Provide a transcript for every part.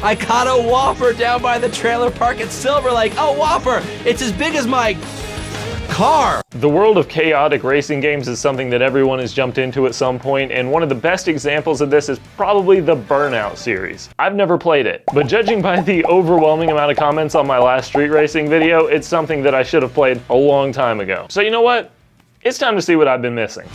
I caught a Whopper down by the trailer park at Silver Lake. A Whopper! It's as big as my car! The world of chaotic racing games is something that everyone has jumped into at some point, and one of the best examples of this is probably the Burnout series. I've never played it, but judging by the overwhelming amount of comments on my last street racing video, it's something that I should have played a long time ago. So you know what? It's time to see what I've been missing.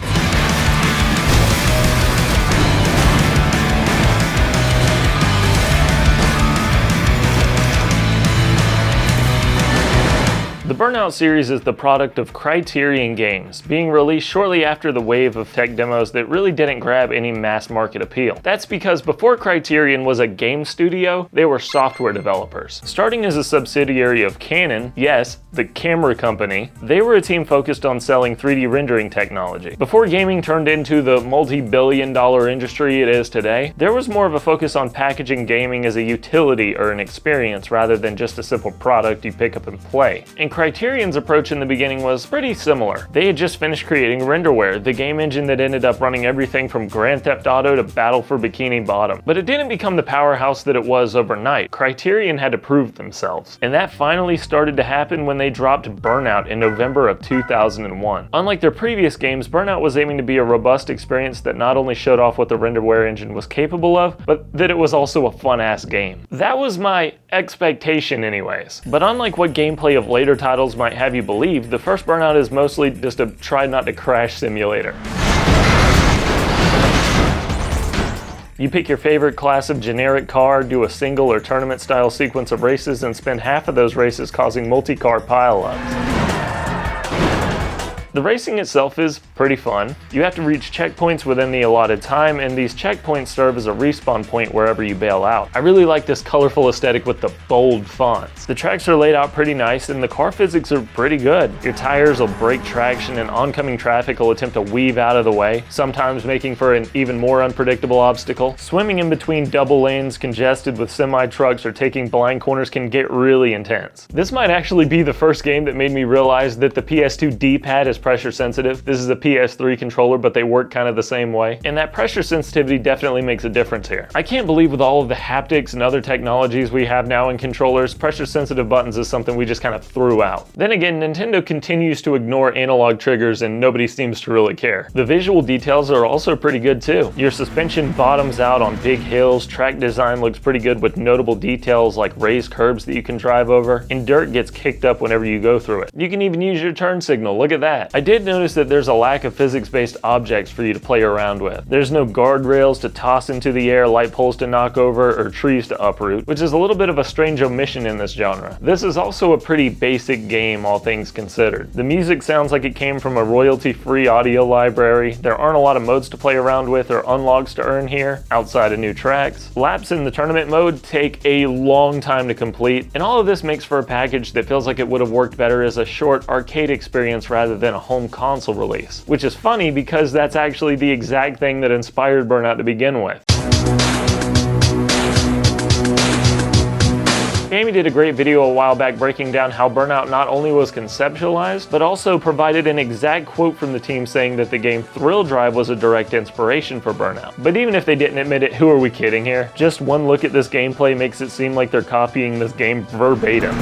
The Burnout series is the product of Criterion games, being released shortly after the wave of tech demos that really didn't grab any mass market appeal. That's because before Criterion was a game studio, they were software developers. Starting as a subsidiary of Canon, yes, the camera company, they were a team focused on selling 3D rendering technology. Before gaming turned into the multi-billion-dollar industry it is today, there was more of a focus on packaging gaming as a utility or an experience rather than just a simple product you pick up and play. And Criterion's approach in the beginning was pretty similar. They had just finished creating Renderware, the game engine that ended up running everything from Grand Theft Auto to Battle for Bikini Bottom. But it didn't become the powerhouse that it was overnight. Criterion had to prove themselves. And that finally started to happen when they dropped Burnout in November of 2001. Unlike their previous games, Burnout was aiming to be a robust experience that not only showed off what the Renderware engine was capable of, but that it was also a fun-ass game. That was my expectation anyways. But unlike what gameplay of later titles might have you believe, the first Burnout is mostly just a try not to crash simulator. You pick your favorite class of generic car, do a single or tournament style sequence of races, and spend half of those races causing multi-car pileups. The racing itself is pretty fun. You have to reach checkpoints within the allotted time, and these checkpoints serve as a respawn point wherever you bail out. I really like this colorful aesthetic with the bold fonts. The tracks are laid out pretty nice, and the car physics are pretty good. Your tires will break traction, and oncoming traffic will attempt to weave out of the way, sometimes making for an even more unpredictable obstacle. Swimming in between double lanes congested with semi-trucks or taking blind corners can get really intense. This might actually be the first game that made me realize that the PS2 D-pad is pressure sensitive. This is a PS3 controller, but they work kind of the same way. And that pressure sensitivity definitely makes a difference here. I can't believe with all of the haptics and other technologies we have now in controllers, pressure sensitive buttons is something we just kind of threw out. Then again, Nintendo continues to ignore analog triggers and nobody seems to really care. The visual details are also pretty good too. Your suspension bottoms out on big hills, track design looks pretty good with notable details like raised curbs that you can drive over, and dirt gets kicked up whenever you go through it. You can even use your turn signal, look at that. I did notice that there's a lack of physics-based objects for you to play around with. There's no guardrails to toss into the air, light poles to knock over, or trees to uproot, which is a little bit of a strange omission in this genre. This is also a pretty basic game, all things considered. The music sounds like it came from a royalty-free audio library. There aren't a lot of modes to play around with or unlocks to earn here, outside of new tracks. Laps in the tournament mode take a long time to complete, and all of this makes for a package that feels like it would have worked better as a short arcade experience rather than a home console release, which is funny because that's actually the exact thing that inspired Burnout to begin with. Amy did a great video a while back breaking down how Burnout not only was conceptualized, but also provided an exact quote from the team saying that the game Thrill Drive was a direct inspiration for Burnout. But even if they didn't admit it, who are we kidding here? Just one look at this gameplay makes it seem like they're copying this game verbatim.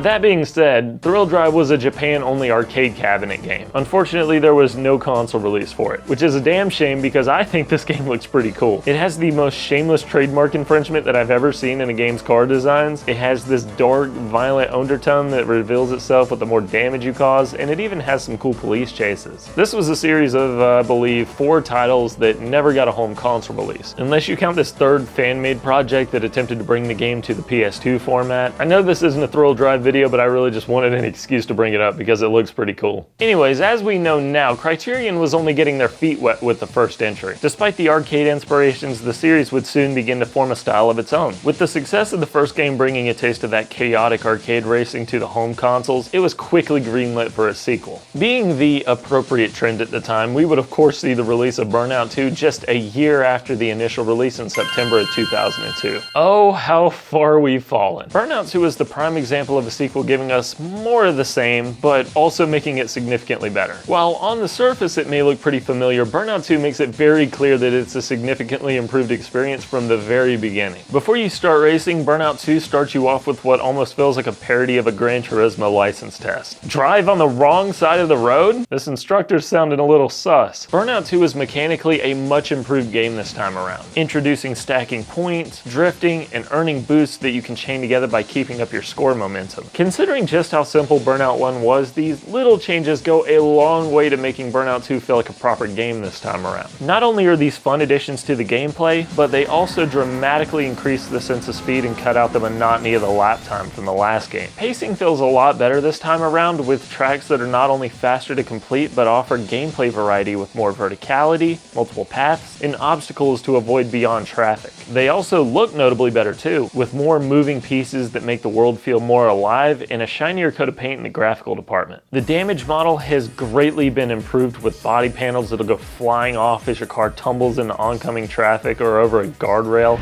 That being said, Thrill Drive was a Japan-only arcade cabinet game. Unfortunately, there was no console release for it, which is a damn shame because I think this game looks pretty cool. It has the most shameless trademark infringement that I've ever seen in a game's car designs. It has this dark, violent undertone that reveals itself with the more damage you cause, and it even has some cool police chases. This was a series of, I believe, 4 titles that never got a home console release, unless you count this third fan-made project that attempted to bring the game to the PS2 format. I know this isn't a Thrill Drive video, but I really just wanted an excuse to bring it up because it looks pretty cool. Anyways, as we know now, Criterion was only getting their feet wet with the first entry. Despite the arcade inspirations, the series would soon begin to form a style of its own. With the success of the first game bringing a taste of that chaotic arcade racing to the home consoles, it was quickly greenlit for a sequel. Being the appropriate trend at the time, we would of course see the release of Burnout 2 just a year after the initial release in September of 2002. Oh, how far we've fallen. Burnout 2 is the prime example of a sequel sequel giving us more of the same, but also making it significantly better. While on the surface it may look pretty familiar, Burnout 2 makes it very clear that it's a significantly improved experience from the very beginning. Before you start racing, Burnout 2 starts you off with what almost feels like a parody of a Gran Turismo license test. Drive on the wrong side of the road? This instructor's sounding a little sus. Burnout 2 is mechanically a much improved game this time around, introducing stacking points, drifting, and earning boosts that you can chain together by keeping up your score momentum. Considering just how simple Burnout 1 was, these little changes go a long way to making Burnout 2 feel like a proper game this time around. Not only are these fun additions to the gameplay, but they also dramatically increase the sense of speed and cut out the monotony of the lap time from the last game. Pacing feels a lot better this time around, with tracks that are not only faster to complete, but offer gameplay variety with more verticality, multiple paths, and obstacles to avoid beyond traffic. They also look notably better too, with more moving pieces that make the world feel more alive and a shinier coat of paint in the graphical department. The damage model has greatly been improved, with body panels that'll go flying off as your car tumbles into oncoming traffic or over a guardrail.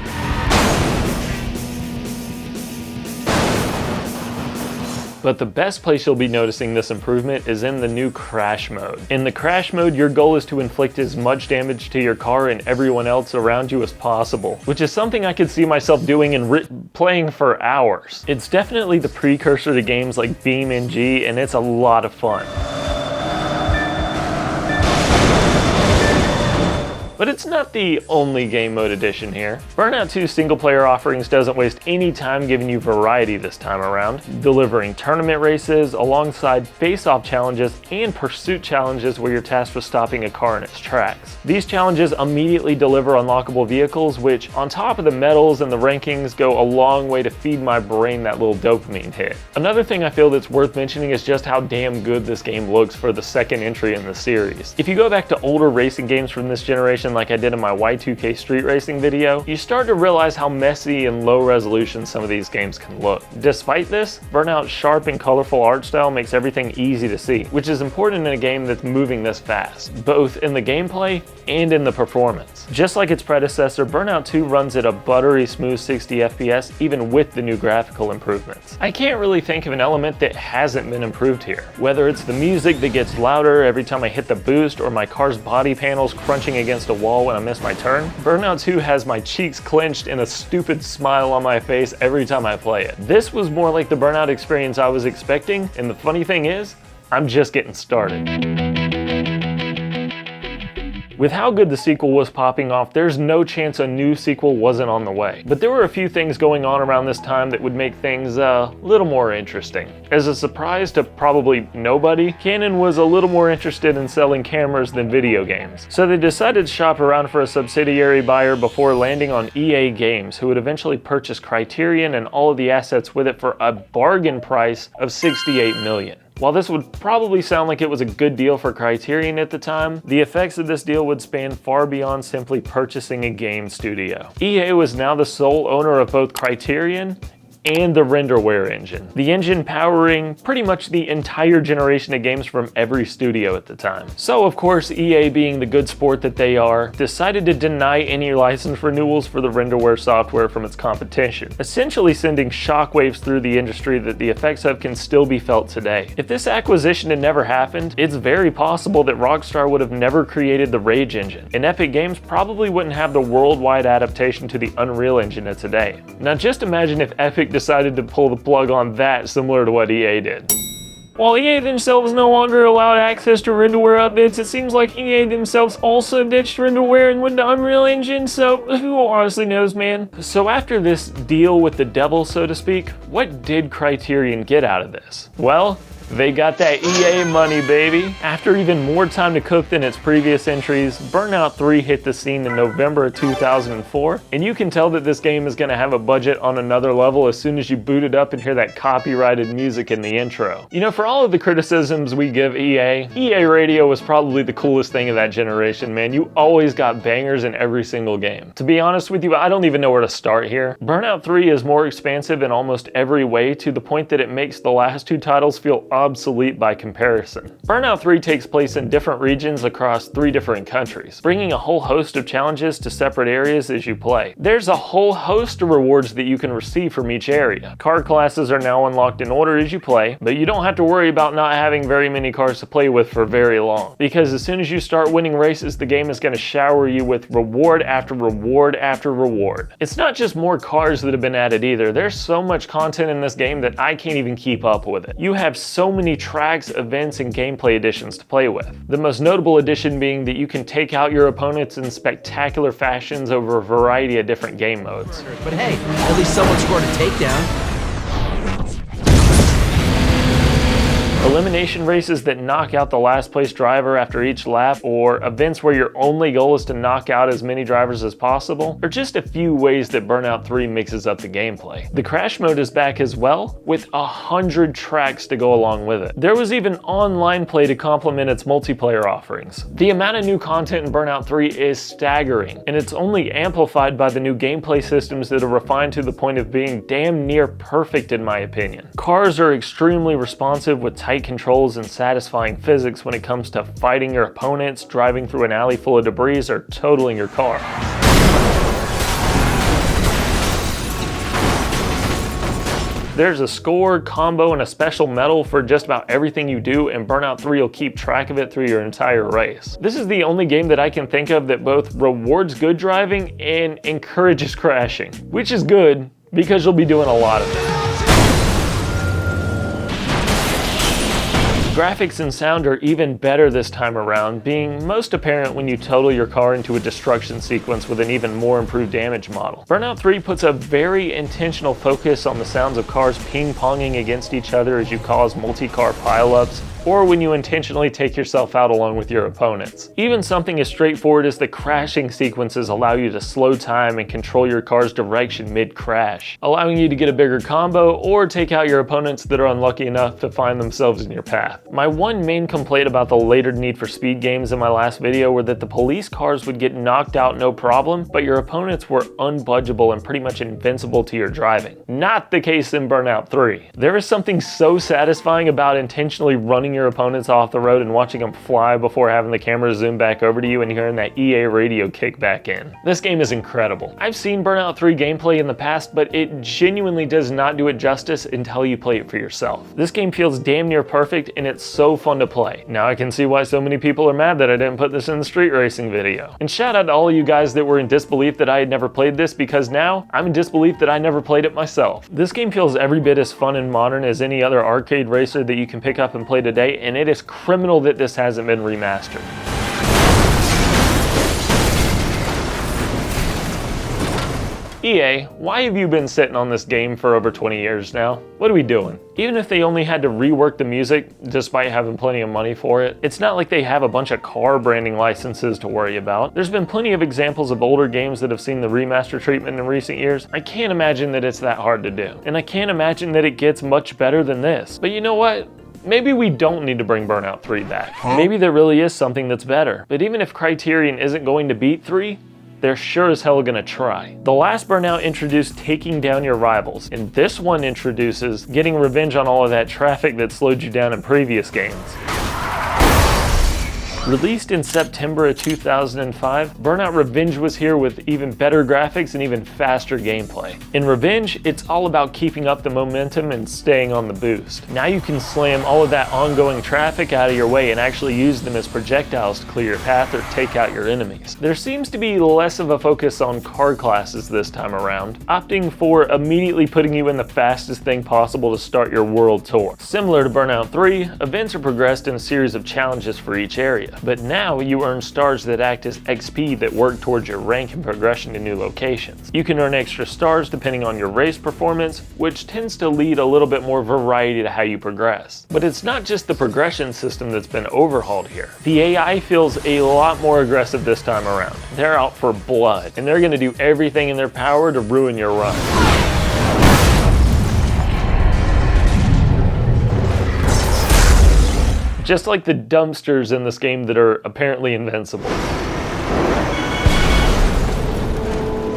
But the best place you'll be noticing this improvement is in the new crash mode. In the crash mode, your goal is to inflict as much damage to your car and everyone else around you as possible, which is something I could see myself doing and playing for hours. It's definitely the precursor to games like BeamNG, and it's a lot of fun. But it's not the only game mode addition here. Burnout 2's single-player offerings doesn't waste any time giving you variety this time around, delivering tournament races alongside face-off challenges and pursuit challenges where you're tasked with stopping a car in its tracks. These challenges immediately deliver unlockable vehicles, which, on top of the medals and the rankings, go a long way to feed my brain that little dopamine hit. Another thing I feel that's worth mentioning is just how damn good this game looks for the second entry in the series. If you go back to older racing games from this generation, like I did in my Y2K street racing video, you start to realize how messy and low resolution some of these games can look. Despite this, Burnout's sharp and colorful art style makes everything easy to see, which is important in a game that's moving this fast, both in the gameplay and in the performance. Just like its predecessor, Burnout 2 runs at a buttery smooth 60 FPS even with the new graphical improvements. I can't really think of an element that hasn't been improved here. Whether it's the music that gets louder every time I hit the boost, or my car's body panels crunching against a wall when I miss my turn, Burnout 2 has my cheeks clenched and a stupid smile on my face every time I play it. This was more like the Burnout experience I was expecting, and the funny thing is, I'm just getting started. With how good the sequel was popping off, there's no chance a new sequel wasn't on the way. But there were a few things going on around this time that would make things a little more interesting. As a surprise to probably nobody, Canon was a little more interested in selling cameras than video games. So they decided to shop around for a subsidiary buyer before landing on EA Games, who would eventually purchase Criterion and all of the assets with it for a bargain price of $68 million. While this would probably sound like it was a good deal for Criterion at the time, the effects of this deal would span far beyond simply purchasing a game studio. EA was now the sole owner of both Criterion and the renderware engine. The engine powering pretty much the entire generation of games from every studio at the time. So of course, EA, being the good sport that they are, decided to deny any license renewals for the renderware software from its competition, essentially sending shockwaves through the industry that the effects of can still be felt today. If this acquisition had never happened, it's very possible that Rockstar would have never created the Rage engine, and Epic Games probably wouldn't have the worldwide adaptation to the Unreal Engine of today. Now just imagine if Epic decided to pull the plug on that, similar to what EA did. While EA themselves no longer allowed access to renderware updates, it seems like EA themselves also ditched renderware and went to Unreal Engine, so who honestly knows, man? So after this deal with the devil, so to speak, what did Criterion get out of this? Well, they got that EA money, baby. After even more time to cook than its previous entries, Burnout 3 hit the scene in November of 2004, and you can tell that this game is gonna have a budget on another level as soon as you boot it up and hear that copyrighted music in the intro. You know, for all of the criticisms we give EA Radio was probably the coolest thing of that generation, man. You always got bangers in every single game. To be honest with you, I don't even know where to start here. Burnout 3 is more expansive in almost every way, to the point that it makes the last two titles feel obsolete by comparison. Burnout 3 takes place in different regions across 3 different countries, bringing a whole host of challenges to separate areas as you play. There's a whole host of rewards that you can receive from each area. Car classes are now unlocked in order as you play, but you don't have to worry about not having very many cars to play with for very long, because as soon as you start winning races, the game is going to shower you with reward after reward after reward. It's not just more cars that have been added either. There's so much content in this game that I can't even keep up with it. You have so many tracks, events, and gameplay additions to play with. The most notable addition being that you can take out your opponents in spectacular fashions over a variety of different game modes. But hey, at least someone scored a takedown. Elimination races that knock out the last place driver after each lap, or events where your only goal is to knock out as many drivers as possible, are just a few ways that Burnout 3 mixes up the gameplay. The crash mode is back as well, with 100 tracks to go along with it. There was even online play to complement its multiplayer offerings. The amount of new content in Burnout 3 is staggering, and it's only amplified by the new gameplay systems that are refined to the point of being damn near perfect in my opinion. Cars are extremely responsive with tight controls and satisfying physics when it comes to fighting your opponents, driving through an alley full of debris, or totaling your car. There's a score, combo, and a special medal for just about everything you do, and Burnout 3 will keep track of it through your entire race. This is the only game that I can think of that both rewards good driving and encourages crashing, which is good because you'll be doing a lot of it. Graphics and sound are even better this time around, being most apparent when you total your car into a destruction sequence with an even more improved damage model. Burnout 3 puts a very intentional focus on the sounds of cars ping-ponging against each other as you cause multi-car pileups, or when you intentionally take yourself out along with your opponents. Even something as straightforward as the crashing sequences allow you to slow time and control your car's direction mid-crash, allowing you to get a bigger combo or take out your opponents that are unlucky enough to find themselves in your path. My one main complaint about the later Need for Speed games in my last video were that the police cars would get knocked out no problem, but your opponents were unbudgeable and pretty much invincible to your driving. Not the case in Burnout 3. There is something so satisfying about intentionally running your opponents off the road and watching them fly before having the camera zoom back over to you and hearing that EA radio kick back in. This game is incredible. I've seen Burnout 3 gameplay in the past, but it genuinely does not do it justice until you play it for yourself. This game feels damn near perfect and it's so fun to play. Now I can see why so many people are mad that I didn't put this in the street racing video. And shout out to all you guys that were in disbelief that I had never played this, because now I'm in disbelief that I never played it myself. This game feels every bit as fun and modern as any other arcade racer that you can pick up and play today, and it is criminal that this hasn't been remastered. EA, why have you been sitting on this game for over 20 years now? What are we doing? Even if they only had to rework the music, despite having plenty of money for it, it's not like they have a bunch of car branding licenses to worry about. There's been plenty of examples of older games that have seen the remaster treatment in recent years. I can't imagine that it's that hard to do. And I can't imagine that it gets much better than this. But you know what? Maybe we don't need to bring Burnout 3 back. Maybe there really is something that's better. But even if Criterion isn't going to beat 3, they're sure as hell gonna try. The last Burnout introduced taking down your rivals, and this one introduces getting revenge on all of that traffic that slowed you down in previous games. Released in September of 2005, Burnout Revenge was here with even better graphics and even faster gameplay. In Revenge, it's all about keeping up the momentum and staying on the boost. Now you can slam all of that ongoing traffic out of your way and actually use them as projectiles to clear your path or take out your enemies. There seems to be less of a focus on car classes this time around, opting for immediately putting you in the fastest thing possible to start your world tour. Similar to Burnout 3, events are progressed in a series of challenges for each area. But now you earn stars that act as XP that work towards your rank and progression to new locations. You can earn extra stars depending on your race performance, which tends to lead a little bit more variety to how you progress. But it's not just the progression system that's been overhauled here. The AI feels a lot more aggressive this time around. They're out for blood, and they're going to do everything in their power to ruin your run. Just like the dumpsters in this game that are apparently invincible.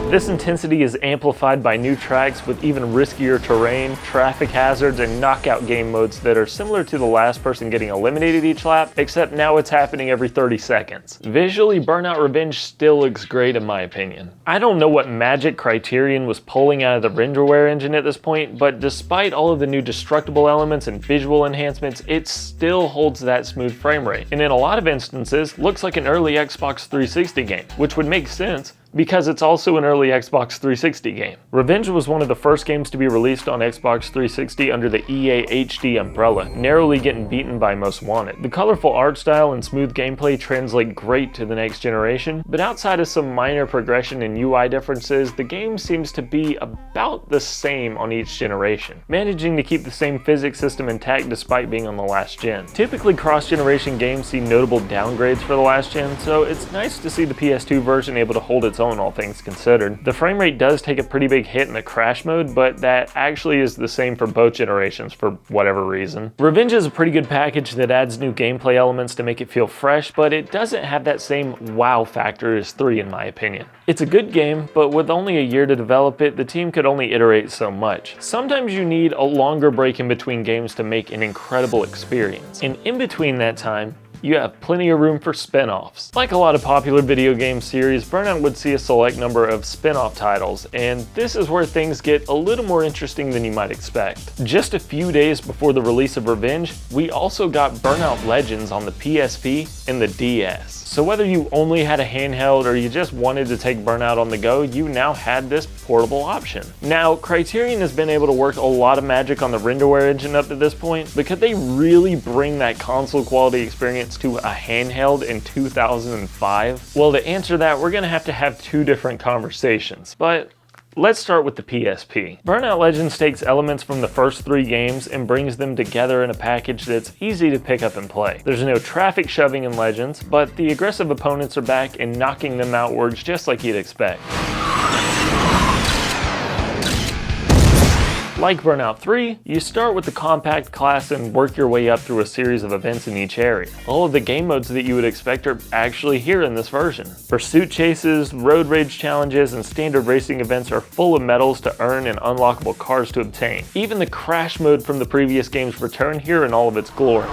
This intensity is amplified by new tracks with even riskier terrain, traffic hazards, and knockout game modes that are similar to the last person getting eliminated each lap, except now it's happening every 30 seconds. Visually, Burnout Revenge still looks great in my opinion. I don't know what magic Criterion was pulling out of the renderware engine at this point, but despite all of the new destructible elements and visual enhancements, it still holds that smooth frame rate, and in a lot of instances looks like an early Xbox 360 game, which would make sense because it's also an early Xbox 360 game. Revenge was one of the first games to be released on Xbox 360 under the EA HD umbrella, narrowly getting beaten by Most Wanted. The colorful art style and smooth gameplay translate great to the next generation, but outside of some minor progression and UI differences, the game seems to be about the same on each generation, managing to keep the same physics system intact despite being on the last gen. Typically, cross-generation games see notable downgrades for the last gen, so it's nice to see the PS2 version able to hold its own, all things considered. The frame rate does take a pretty big hit in the crash mode, but that actually is the same for both generations for whatever reason. Revenge is a pretty good package that adds new gameplay elements to make it feel fresh, but it doesn't have that same wow factor as 3 in my opinion. It's a good game, but with only a year to develop it, the team could only iterate so much. Sometimes you need a longer break in between games to make an incredible experience, and in between that time, you have plenty of room for spin-offs. Like a lot of popular video game series, Burnout would see a select number of spin-off titles, and this is where things get a little more interesting than you might expect. Just a few days before the release of Revenge, we also got Burnout Legends on the PSP and the DS. So whether you only had a handheld or you just wanted to take Burnout on the go, you now had this portable option. Now, Criterion has been able to work a lot of magic on the renderware engine up to this point, but could they really bring that console quality experience to a handheld in 2005? Well, to answer that, we're gonna have to have two different conversations, but let's start with the PSP. Burnout Legends takes elements from the first 3 games and brings them together in a package that's easy to pick up and play. There's no traffic shoving in Legends, but the aggressive opponents are back and knocking them outwards just like you'd expect. Like Burnout 3, you start with the compact class and work your way up through a series of events in each area. All of the game modes that you would expect are actually here in this version. Pursuit chases, road rage challenges, and standard racing events are full of medals to earn and unlockable cars to obtain. Even the crash mode from the previous games return here in all of its glory,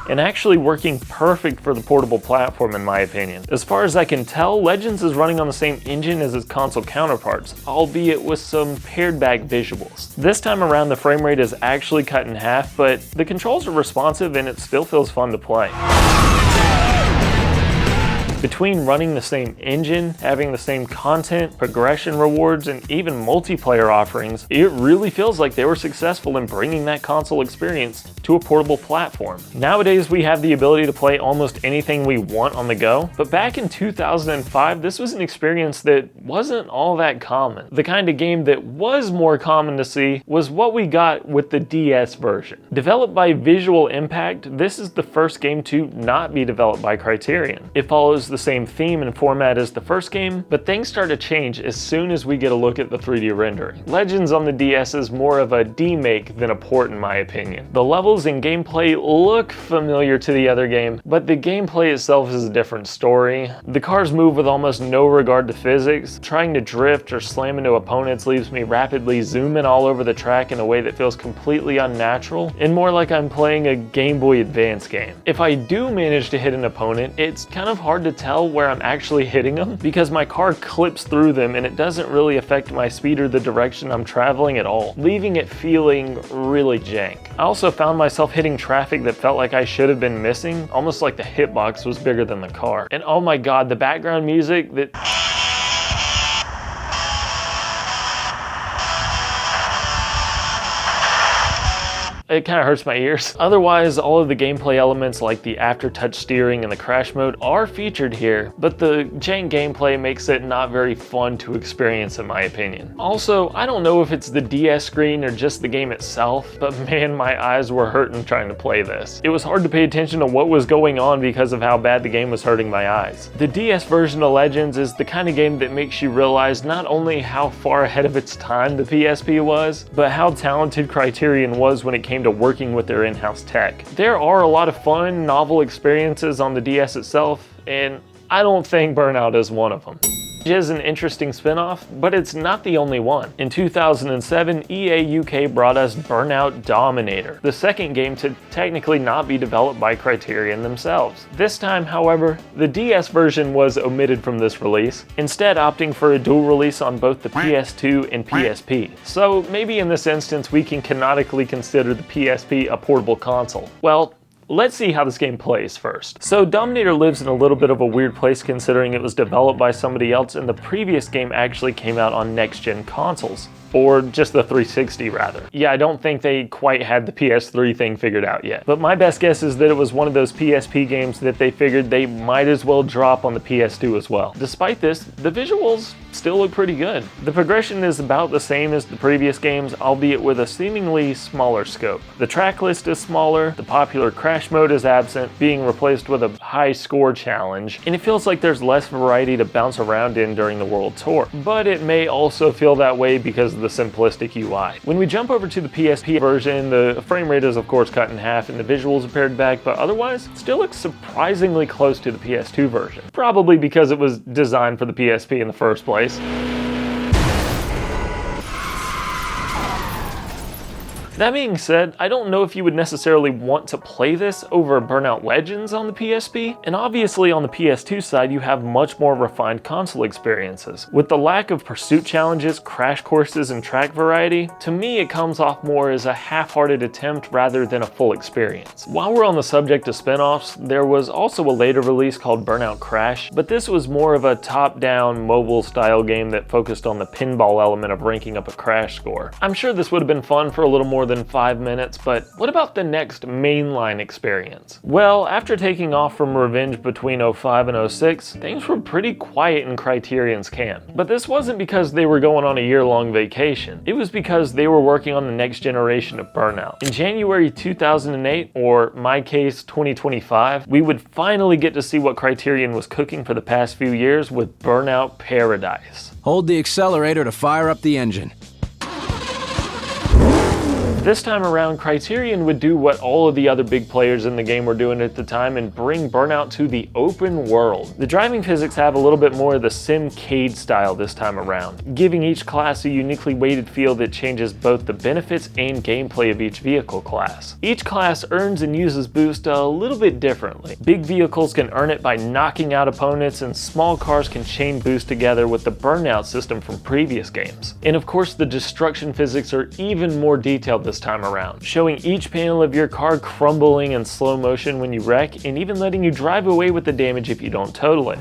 and actually working perfect for the portable platform in my opinion. As far as I can tell, Legends is running on the same engine as its console counterparts, albeit with some pared back visuals. This time around the frame rate is actually cut in half, but the controls are responsive and it still feels fun to play. Between running the same engine, having the same content, progression rewards, and even multiplayer offerings, it really feels like they were successful in bringing that console experience to a portable platform. Nowadays, we have the ability to play almost anything we want on the go, but back in 2005, this was an experience that wasn't all that common. The kind of game that was more common to see was what we got with the DS version. Developed by Visual Impact, this is the first game to not be developed by Criterion. It follows the same theme and format as the first game, but things start to change as soon as we get a look at the 3D rendering. Legends on the DS is more of a demake than a port in my opinion. The levels and gameplay look familiar to the other game, but the gameplay itself is a different story. The cars move with almost no regard to physics. Trying to drift or slam into opponents leaves me rapidly zooming all over the track in a way that feels completely unnatural and more like I'm playing a Game Boy Advance game. If I do manage to hit an opponent, it's kind of hard to tell where I'm actually hitting them because my car clips through them and it doesn't really affect my speed or the direction I'm traveling at all, leaving it feeling really jank. I also found myself hitting traffic that felt like I should have been missing, almost like the hitbox was bigger than the car. And oh my god, the background music that it kind of hurts my ears. Otherwise, all of the gameplay elements like the aftertouch steering and the crash mode are featured here, but the jank gameplay makes it not very fun to experience in my opinion. Also, I don't know if it's the DS screen or just the game itself, but man, my eyes were hurting trying to play this. It was hard to pay attention to what was going on because of how bad the game was hurting my eyes. The DS version of Legends is the kind of game that makes you realize not only how far ahead of its time the PSP was, but how talented Criterion was when it came to working with their in-house tech. There are a lot of fun, novel experiences on the DS itself, and I don't think Burnout is one of them. It is an interesting spin-off, but it's not the only one. In 2007, EA UK brought us Burnout Dominator, the second game to technically not be developed by Criterion themselves. This time, however, the DS version was omitted from this release, instead opting for a dual release on both the PS2 and PSP. So maybe in this instance we can canonically consider the PSP a portable console. Well, let's see how this game plays first. So Dominator lives in a little bit of a weird place considering it was developed by somebody else and the previous game actually came out on next-gen consoles. Or just the 360 rather. Yeah, I don't think they quite had the PS3 thing figured out yet. But my best guess is that it was one of those PSP games that they figured they might as well drop on the PS2 as well. Despite this, the visuals still look pretty good. The progression is about the same as the previous games, albeit with a seemingly smaller scope. The track list is smaller, the popular crash mode is absent, being replaced with a high score challenge, and it feels like there's less variety to bounce around in during the world tour. But it may also feel that way because of the simplistic UI. When we jump over to the PSP version, the frame rate is of course cut in half and the visuals are pared back, but otherwise still looks surprisingly close to the PS2 version. Probably because it was designed for the PSP in the first place. That being said, I don't know if you would necessarily want to play this over Burnout Legends on the PSP, and obviously on the PS2 side you have much more refined console experiences. With the lack of pursuit challenges, crash courses, and track variety, to me it comes off more as a half-hearted attempt rather than a full experience. While we're on the subject of spin-offs, there was also a later release called Burnout Crash, but this was more of a top-down mobile style game that focused on the pinball element of ranking up a crash score. I'm sure this would have been fun for a little more than 5 minutes, but what about the next mainline experience? Well, after taking off from Revenge between 05 and 06, things were pretty quiet in Criterion's camp. But this wasn't because they were going on a year-long vacation. It was because they were working on the next generation of Burnout. In January 2008, or my case 2025, we would finally get to see what Criterion was cooking for the past few years with Burnout Paradise. Hold the accelerator to fire up the engine. This time around, Criterion would do what all of the other big players in the game were doing at the time and bring Burnout to the open world. The driving physics have a little bit more of the Simcade style this time around, giving each class a uniquely weighted feel that changes both the benefits and gameplay of each vehicle class. Each class earns and uses boost a little bit differently. Big vehicles can earn it by knocking out opponents, and small cars can chain boost together with the Burnout system from previous games. And of course, the destruction physics are even more detailed this time around, showing each panel of your car crumbling in slow motion when you wreck, and even letting you drive away with the damage if you don't total it.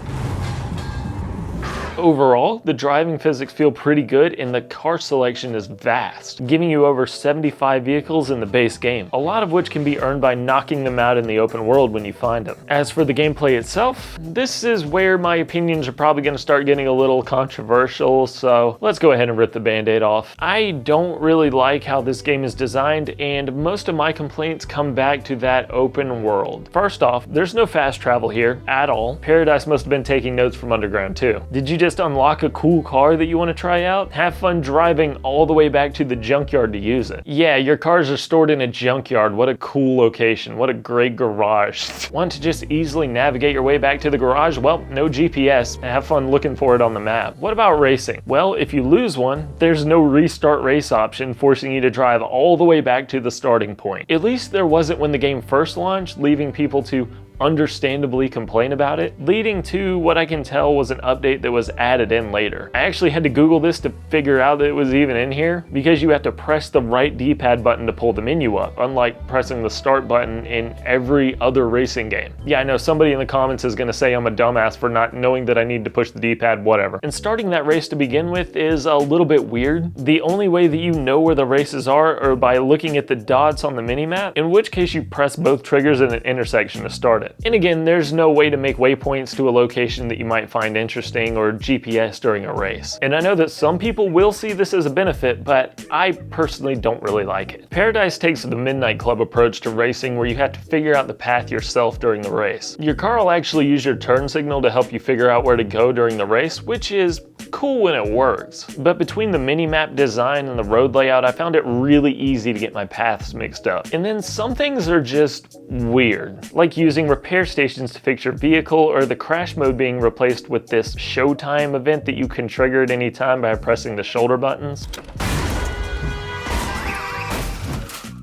Overall, the driving physics feel pretty good and the car selection is vast, giving you over 75 vehicles in the base game, a lot of which can be earned by knocking them out in the open world when you find them. As for the gameplay itself, this is where my opinions are probably going to start getting a little controversial, so let's go ahead and rip the band-aid off. I don't really like how this game is designed, and most of my complaints come back to that open world. First off, there's no fast travel here at all. Paradise must have been taking notes from Underground 2. Did you just unlock a cool car that you want to try out? Have fun driving all the way back to the junkyard to use it. Yeah, your cars are stored in a junkyard. What a cool location. What a great garage. Want to just easily navigate your way back to the garage? Well, no GPS. Have fun looking for it on the map. What about racing? Well, if you lose one, there's no restart race option forcing you to drive all the way back to the starting point. At least there wasn't when the game first launched, leaving people to understandably complain about it, leading to what I can tell was an update that was added in later. I actually had to Google this to figure out that it was even in here, because you have to press the right D-pad button to pull the menu up, unlike pressing the start button in every other racing game. Yeah, I know somebody in the comments is going to say I'm a dumbass for not knowing that I need to push the D-pad, whatever. And starting that race to begin with is a little bit weird. The only way that you know where the races are by looking at the dots on the minimap, in which case you press both triggers at an intersection to start it. And again, there's no way to make waypoints to a location that you might find interesting or GPS during a race. And I know that some people will see this as a benefit, but I personally don't really like it. Paradise takes the Midnight Club approach to racing, where you have to figure out the path yourself during the race. Your car will actually use your turn signal to help you figure out where to go during the race, which is cool when it works, but between the mini-map design and the road layout, I found it really easy to get my paths mixed up. And then some things are just weird, like using repair stations to fix your vehicle, or the crash mode being replaced with this showtime event that you can trigger at any time by pressing the shoulder buttons.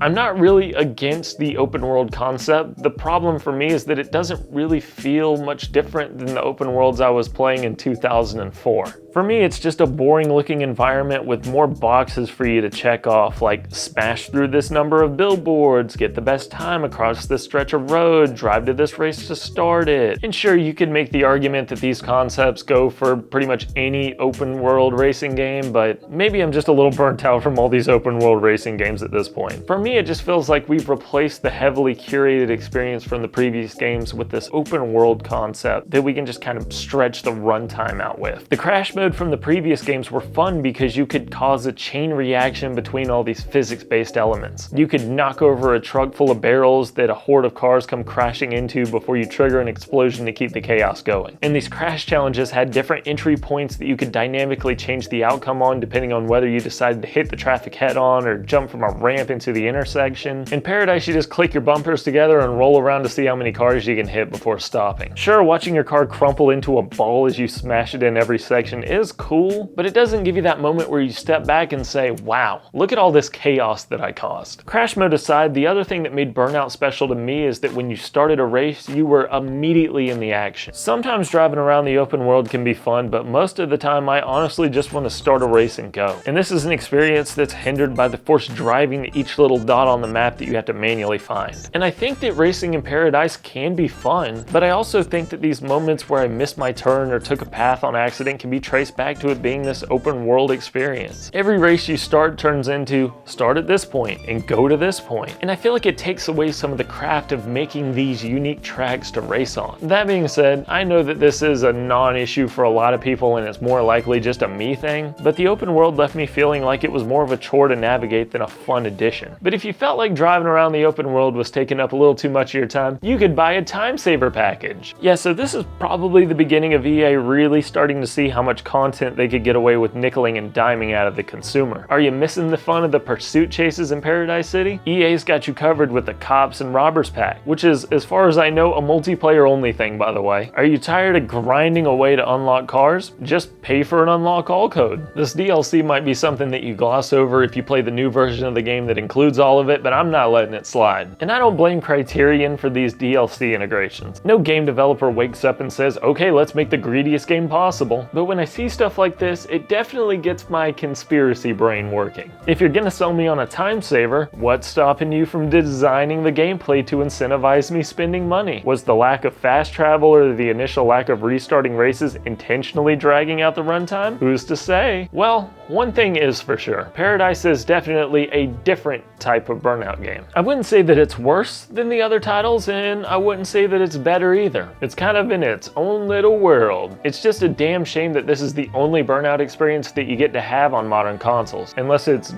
I'm not really against the open world concept. The problem for me is that it doesn't really feel much different than the open worlds I was playing in 2004. For me, it's just a boring looking environment with more boxes for you to check off, like smash through this number of billboards, get the best time across this stretch of road, drive to this race to start it. And sure, you could make the argument that these concepts go for pretty much any open world racing game, but maybe I'm just a little burnt out from all these open world racing games at this point. For me, it just feels like we've replaced the heavily curated experience from the previous games with this open world concept that we can just kind of stretch the runtime out with. The crash mode from the previous games were fun because you could cause a chain reaction between all these physics-based elements. You could knock over a truck full of barrels that a horde of cars come crashing into before you trigger an explosion to keep the chaos going. And these crash challenges had different entry points that you could dynamically change the outcome on depending on whether you decided to hit the traffic head-on or jump from a ramp into the intersection. In Paradise, you just click your bumpers together and roll around to see how many cars you can hit before stopping. Sure, watching your car crumple into a ball as you smash it in every section is cool, but it doesn't give you that moment where you step back and say, wow, look at all this chaos that I caused. Crash mode aside, the other thing that made Burnout special to me is that when you started a race, you were immediately in the action. Sometimes driving around the open world can be fun, but most of the time I honestly just want to start a race and go. And this is an experience that's hindered by the forced driving to each little dot on the map that you have to manually find. And I think that racing in Paradise can be fun, but I also think that these moments where I missed my turn or took a path on accident can be traced back to it being this open world experience. Every race you start turns into start at this point and go to this point. And I feel like it takes away some of the craft of making these unique tracks to race on. That being said, I know that this is a non-issue for a lot of people and it's more likely just a me thing, but the open world left me feeling like it was more of a chore to navigate than a fun addition. But if you felt like driving around the open world was taking up a little too much of your time, you could buy a time saver package. Yeah, so this is probably the beginning of EA really starting to see how much content they could get away with nickeling and diming out of the consumer. Are you missing the fun of the pursuit chases in Paradise City? EA's got you covered with the Cops and Robbers pack, which is, as far as I know, a multiplayer only thing, by the way. Are you tired of grinding away to unlock cars? Just pay for an unlock all code. This DLC might be something that you gloss over if you play the new version of the game that includes all of it, but I'm not letting it slide. And I don't blame Criterion for these DLC integrations. No game developer wakes up and says, okay, let's make the greediest game possible. But when I see stuff like this, it definitely gets my conspiracy brain working. If you're gonna sell me on a time saver, what's stopping you from designing the gameplay to incentivize me spending money? Was the lack of fast travel or the initial lack of restarting races intentionally dragging out the runtime? Who's to say? Well, one thing is for sure. Paradise is definitely a different type of Burnout game. I wouldn't say that it's worse than the other titles, and I wouldn't say that it's better either. It's kind of in its own little world. It's just a damn shame that this is the only Burnout experience that you get to have on modern consoles, unless it's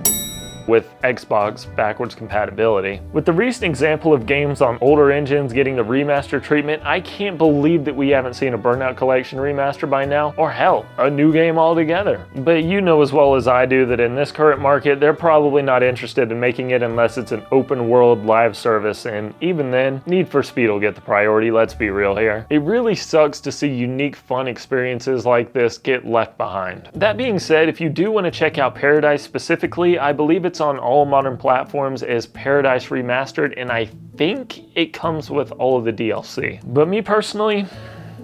with Xbox backwards compatibility. With the recent example of games on older engines getting the remaster treatment, I can't believe that we haven't seen a Burnout Collection remaster by now, or hell, a new game altogether. But you know as well as I do that in this current market, they're probably not interested in making it unless it's an open world live service, and even then, Need for Speed will get the priority, let's be real here. It really sucks to see unique fun experiences like this get left behind. That being said, if you do want to check out Paradise specifically, I believe it's on all modern platforms as Paradise Remastered, and I think it comes with all of the DLC. But me personally,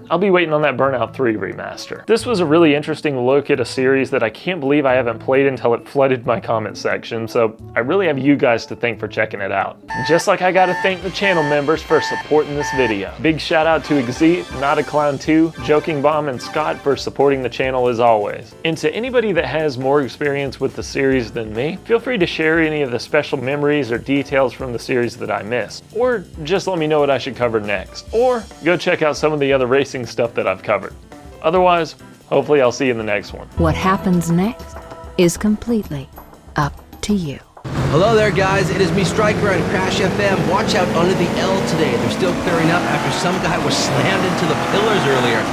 I'll be waiting on that Burnout III remaster. This was a really interesting look at a series that I can't believe I haven't played until it flooded my comment section, so I really have you guys to thank for checking it out. Just like I gotta thank the channel members for supporting this video. Big shout out to Exeat, Not a Clown 2, Joking Bomb, and Scott for supporting the channel as always. And to anybody that has more experience with the series than me, feel free to share any of the special memories or details from the series that I missed. Or just let me know what I should cover next. Or go check out some of the other racing stuff that I've covered. Otherwise, hopefully I'll see you in the next one. What happens next is completely up to you. Hello there, guys. It is me, Striker, on Crash FM. Watch out under the L today. They're still clearing up after some guy was slammed into the pillars earlier.